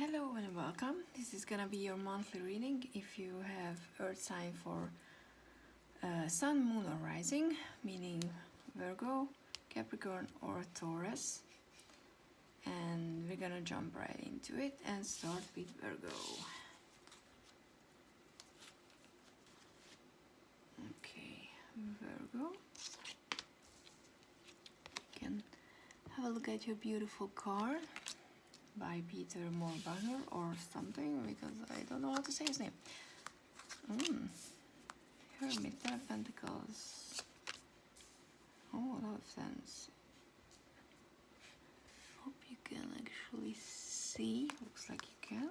Hello and welcome. This is gonna be your monthly reading if you have Earth sign for Sun, Moon or Rising, meaning Virgo, Capricorn or Taurus. And we're gonna jump right into it and start with Virgo. Okay, Virgo. You can have a look at your beautiful card by Peter Morbacher or something, because I don't know how to say his name. Hermit, Ten of Pentacles. Oh, a lot of sense. Hope you can actually see. Looks like you can.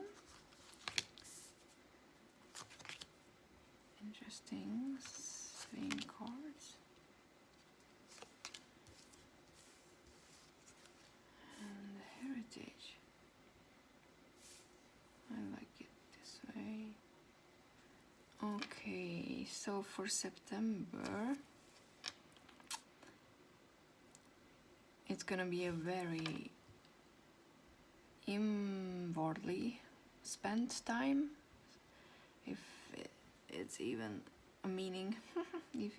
Interesting swing cards. And heritage. I like it this way. Okay, so for September, it's gonna be a very inwardly spent time, if it's even a meaning, if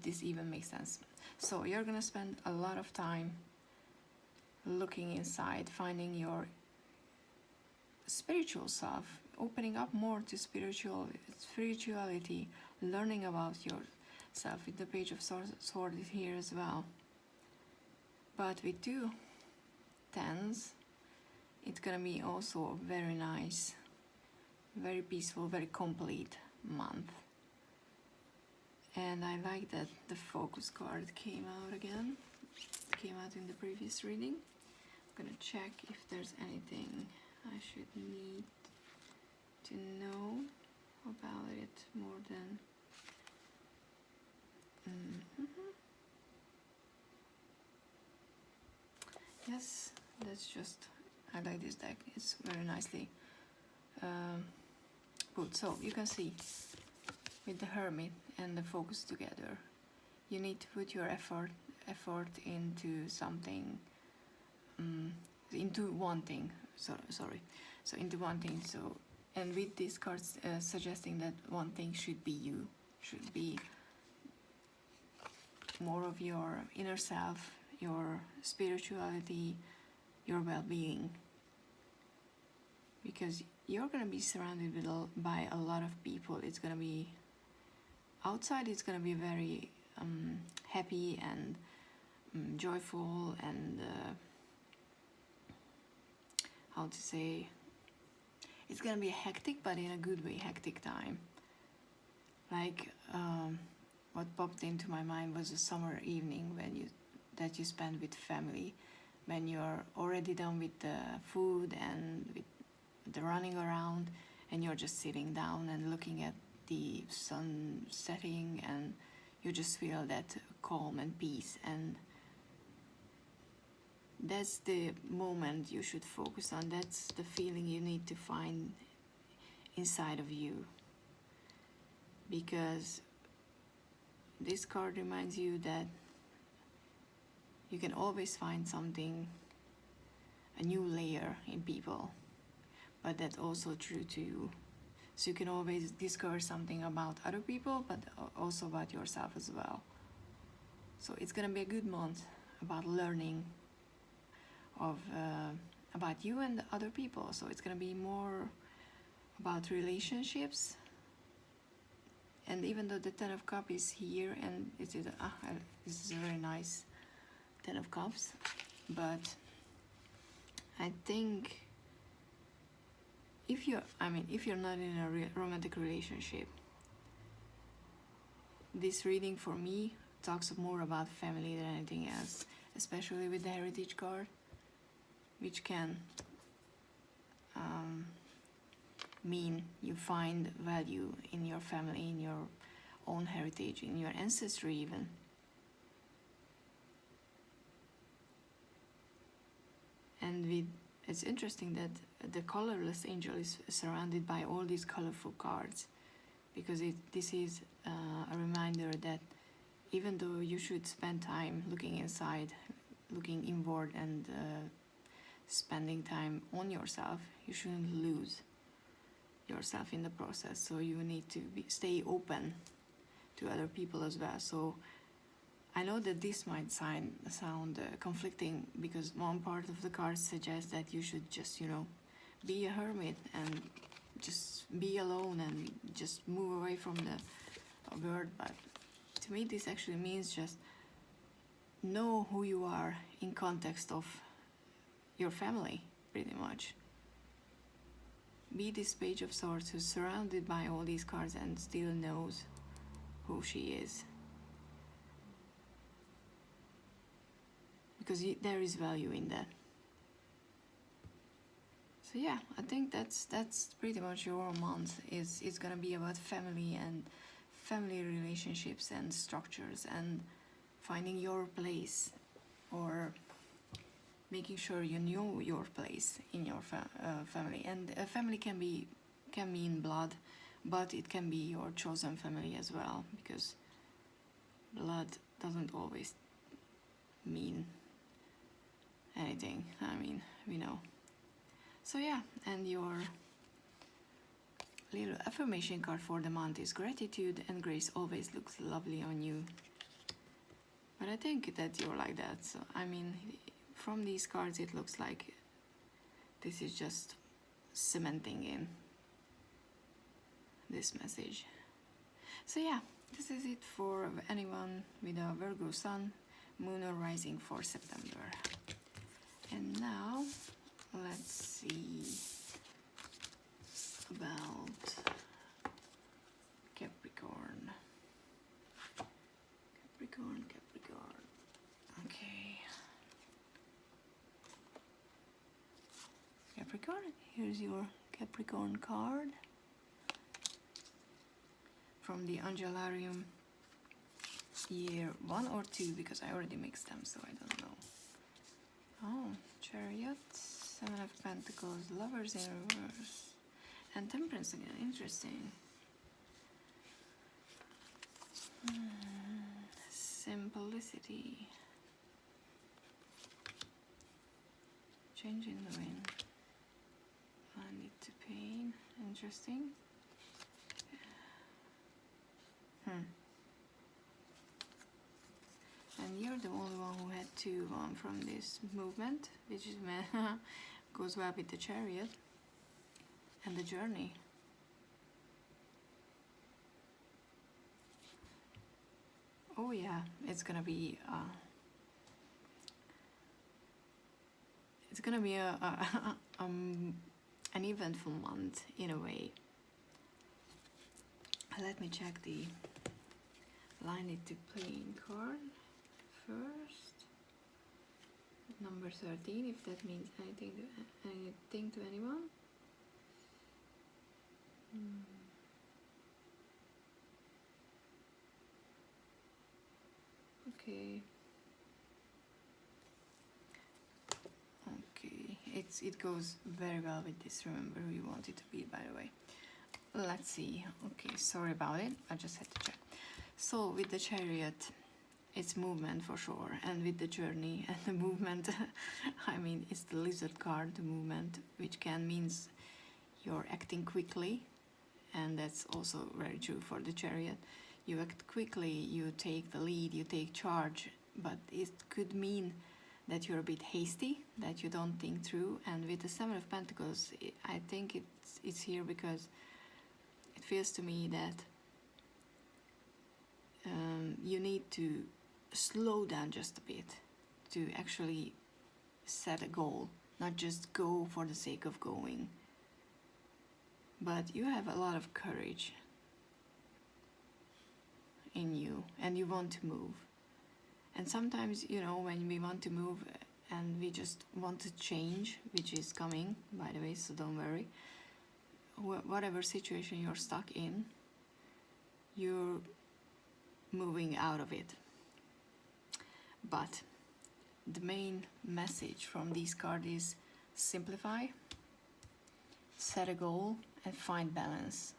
this even makes sense. So you're gonna spend a lot of time looking inside, finding your spiritual self, opening up more to spirituality, learning about yourself. With the Page of Swords is here as well. But with 2 tens, it's gonna be also very nice, very peaceful, very complete month. And I like that the focus card came out again. It came out in the previous reading. I'm gonna check if there's anything I should need to know about it more than Yes, that's just, I like this deck. It's very nicely put. So you can see with the Hermit and the focus together, you need to put your effort into something, into one thing. So into one thing. So, and with these cards suggesting that one thing should be you, should be more of your inner self, your spirituality, your well-being, because you're gonna be surrounded by a lot of people. It's gonna be outside. It's gonna be very happy and joyful and how to say, it's gonna be hectic, but in a good way, hectic time. Like what popped into my mind was a summer evening that you spend with family, when you're already done with the food and with the running around, and you're just sitting down and looking at the sun setting, and you just feel that calm and peace. And that's the moment you should focus on. That's the feeling you need to find inside of you, because this card reminds you that you can always find something, a new layer in people, but that's also true to you. So you can always discover something about other people, but also about yourself as well. So it's gonna be a good month about learning about you and other people. So it's gonna be more about relationships. And even though the Ten of Cups is here, and this is a very nice Ten of Cups, but I think if you're not in a romantic relationship, this reading for me talks more about family than anything else, especially with the Heritage card, which can mean you find value in your family, in your own heritage, in your ancestry even. And it's interesting that the colorless angel is surrounded by all these colorful cards, because this is a reminder that even though you should spend time looking inside, looking inward, and spending time on yourself. You shouldn't lose yourself in the process, so you need to stay open to other people as well. So I know that this might sound conflicting, because one part of the card suggests that you should just, be a hermit and just be alone and just move away from the world. But to me, this actually means just know who you are in context of your family, pretty much. Be this Page of Swords who's surrounded by all these cards and still knows who she is. Because there is value in that. So yeah, I think that's pretty much your month. It's gonna be about family and family relationships and structures and finding your place, or making sure you know your place in your family. And a family can mean blood, but it can be your chosen family as well, because blood doesn't always mean anything. I mean, we know. So yeah, and your little affirmation card for the month is gratitude and grace always looks lovely on you. But I think that you're like that. So I mean, from these cards it looks like this is just cementing in this message. So yeah, this is it for anyone with a Virgo sun, moon or rising for September. And now let's see about Capricorn. Capricorn. Okay. Capricorn, here's your Capricorn card from the Angelarium year 1 or 2, because I already mixed them, so I don't know. Oh, Chariot, 7 of Pentacles, Lovers in reverse, and Temperance again. Interesting. Simplicity. Change in the wind. Find it to pain. Interesting. And you're the only one who had 2 from this movement, which is goes well with the Chariot and the journey. Oh yeah, it's gonna be an eventful month in a way. Let me check the line it to plain card first. Number 13, if that means anything to anyone. Okay. It goes very well with this. Remember who you want it to be, by the way. Let's see. Okay, sorry about it. I just had to check. So with the Chariot, it's movement for sure, and with the journey and the movement, I mean, it's the Lizard card, the movement, which means you're acting quickly, and that's also very true for the Chariot. You act quickly, you take the lead, you take charge, but it could mean that you're a bit hasty, that you don't think through. And with the 7 of Pentacles, I think it's here because it feels to me that you need to slow down just a bit to actually set a goal, not just go for the sake of going. But you have a lot of courage in you, and you want to move. And sometimes, when we want to move and we just want to change, which is coming, by the way, so don't worry. Whatever situation you're stuck in, you're moving out of it. But the main message from this card is simplify, set a goal, and find balance.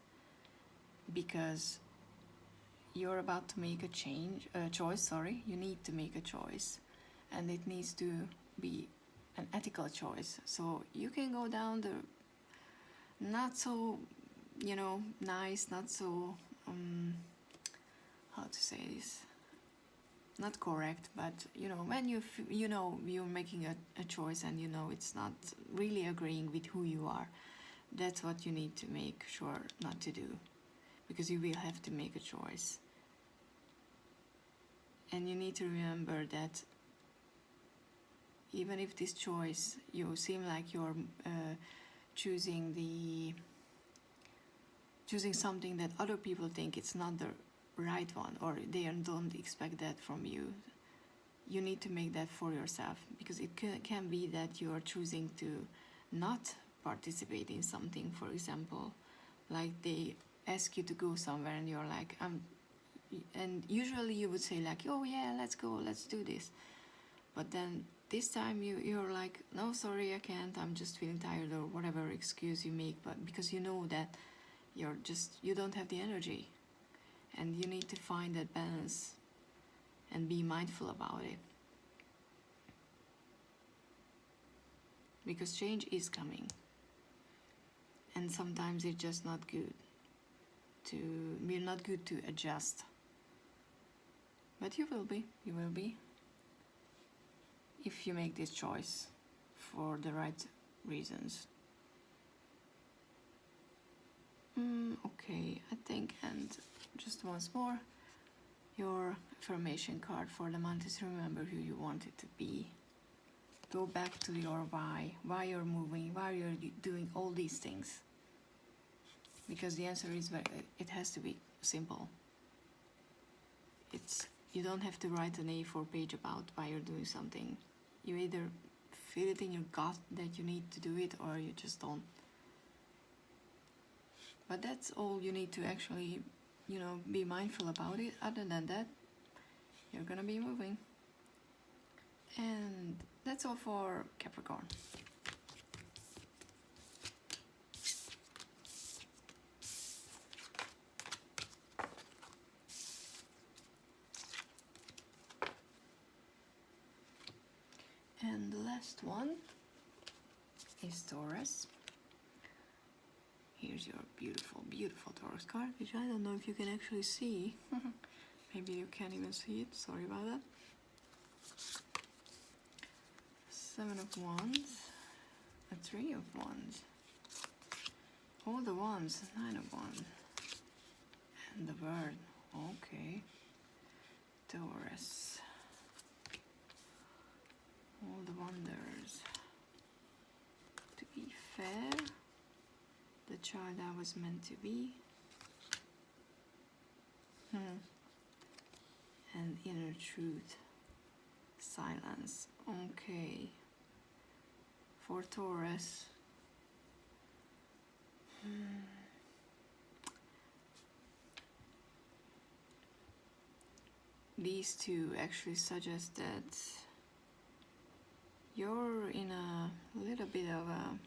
Because you're about to make a choice, you need to make a choice, and it needs to be an ethical choice. So you can go down the not so, nice, not so, how to say this, not correct, but when you're making a choice and it's not really agreeing with who you are, that's what you need to make sure not to do, because you will have to make a choice. And you need to remember that even if this choice, you seem like you're choosing something that other people think it's not the right one, or they don't expect that from you, you need to make that for yourself, because it can be that you are choosing to not participate in something. For example, like they ask you to go somewhere and you're like, and usually you would say like, oh yeah, let's go, let's do this. But then this time you're like, no, sorry, I can't, I'm just feeling tired, or whatever excuse you make, but because you know that you don't have the energy, and you need to find that balance and be mindful about it, because change is coming, and sometimes it's just not good we're not good to adjust, but you will be if you make this choice for the right reasons. Okay, I think, and just once more, your affirmation card for the month is remember who you want it to be. Go back to your why you're moving, why you're doing all these things. Because the answer is it has to be simple. You don't have to write an A4 page about why you're doing something. You either feel it in your gut that you need to do it, or you just don't. But that's all you need to actually, be mindful about it. Other than that, you're gonna be moving. And that's all for Capricorn. And the last one is Taurus. Here's your beautiful, beautiful Taurus card, which I don't know if you can actually see. Maybe you can't even see it, sorry about that. 7 of Wands, a 3 of Wands, all the Wands, 9 of Wands, and the Bird. Okay, Taurus, all the wonders. To be fair, the child I was meant to be, and inner truth, silence. Okay, for Taurus, these two actually suggest that you're in a little bit of a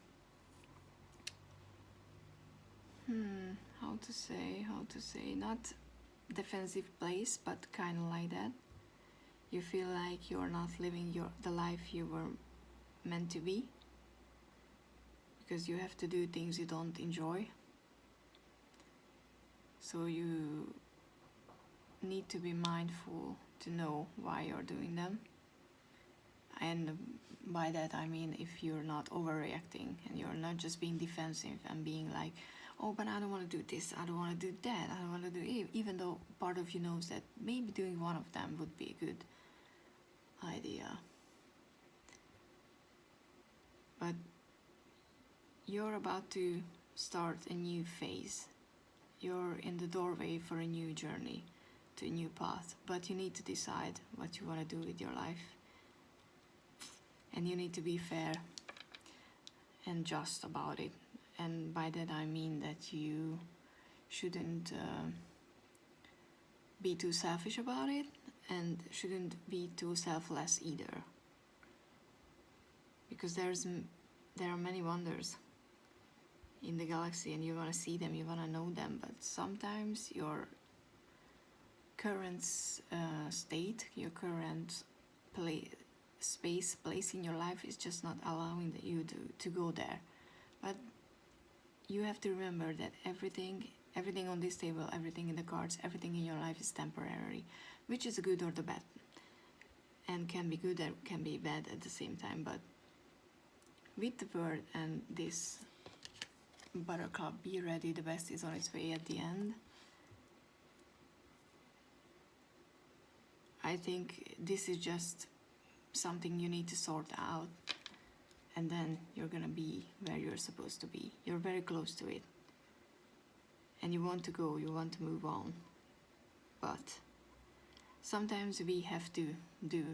how to say, not defensive place, but kind of like that. You feel like you're not living the life you were meant to be, because you have to do things you don't enjoy. So you need to be mindful to know why you're doing them. And by that I mean if you're not overreacting and you're not just being defensive and being like, oh, but I don't want to do this, I don't want to do that, I don't want to do it, even though part of you knows that maybe doing one of them would be a good idea. But you're about to start a new phase. You're in the doorway for a new journey, to a new path, but you need to decide what you want to do with your life. And you need to be fair and just about it. And by that I mean that you shouldn't be too selfish about it, and shouldn't be too selfless either. Because there are many wonders in the galaxy, and you want to see them, you want to know them, but sometimes your current state, your current place in your life is just not allowing you to go there. But you have to remember that everything on this table, everything in the cards, everything in your life is temporary, which is good or the bad, and can be good and can be bad at the same time. But with the Bird and this Buttercup, be ready, the best is on its way at the end. I think this is just something you need to sort out, and then you're gonna be where you're supposed to be. You're very close to it, and you want to go, you want to move on. But sometimes we have to do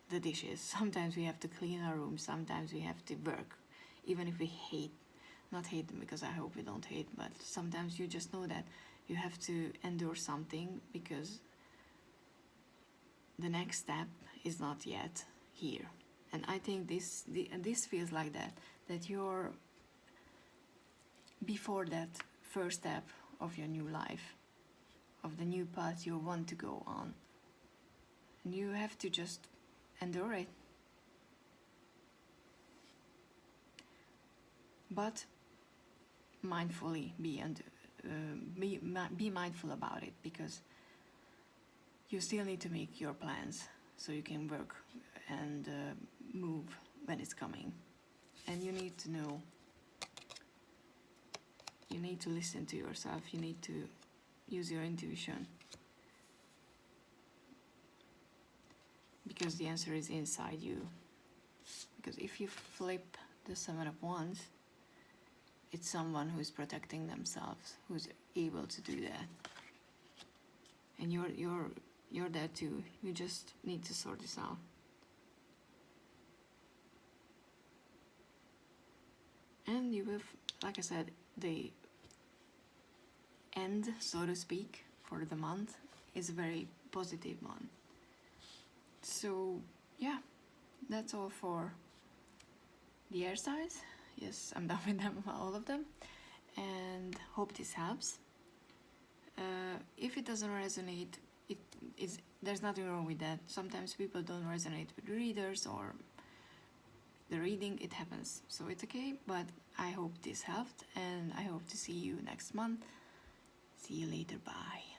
the dishes, sometimes we have to clean our room, sometimes we have to work, even if we not hate them, because I hope we don't hate, but sometimes you just know that you have to endure something because the next step is not yet here. And I think this feels like that you're before that first step of your new life, of the new path you want to go on, and you have to just endure it. But mindfully be mindful about it, because you still need to make your plans so you can work and move when it's coming. And you need to know, you need to listen to yourself, you need to use your intuition, because the answer is inside you. Because if you flip the Seven of Wands, it's someone who is protecting themselves, who's able to do that. And you're there too. You just need to sort this out. And you will, like I said, the end, so to speak, for the month is a very positive one. So yeah, that's all for the air signs. Yes, I'm done with them, all of them, and hope this helps. If it doesn't resonate, there's nothing wrong with that. Sometimes people don't resonate with readers or the reading, it happens, so it's okay. But I hope this helped, and I hope to see you next month. See you later, bye.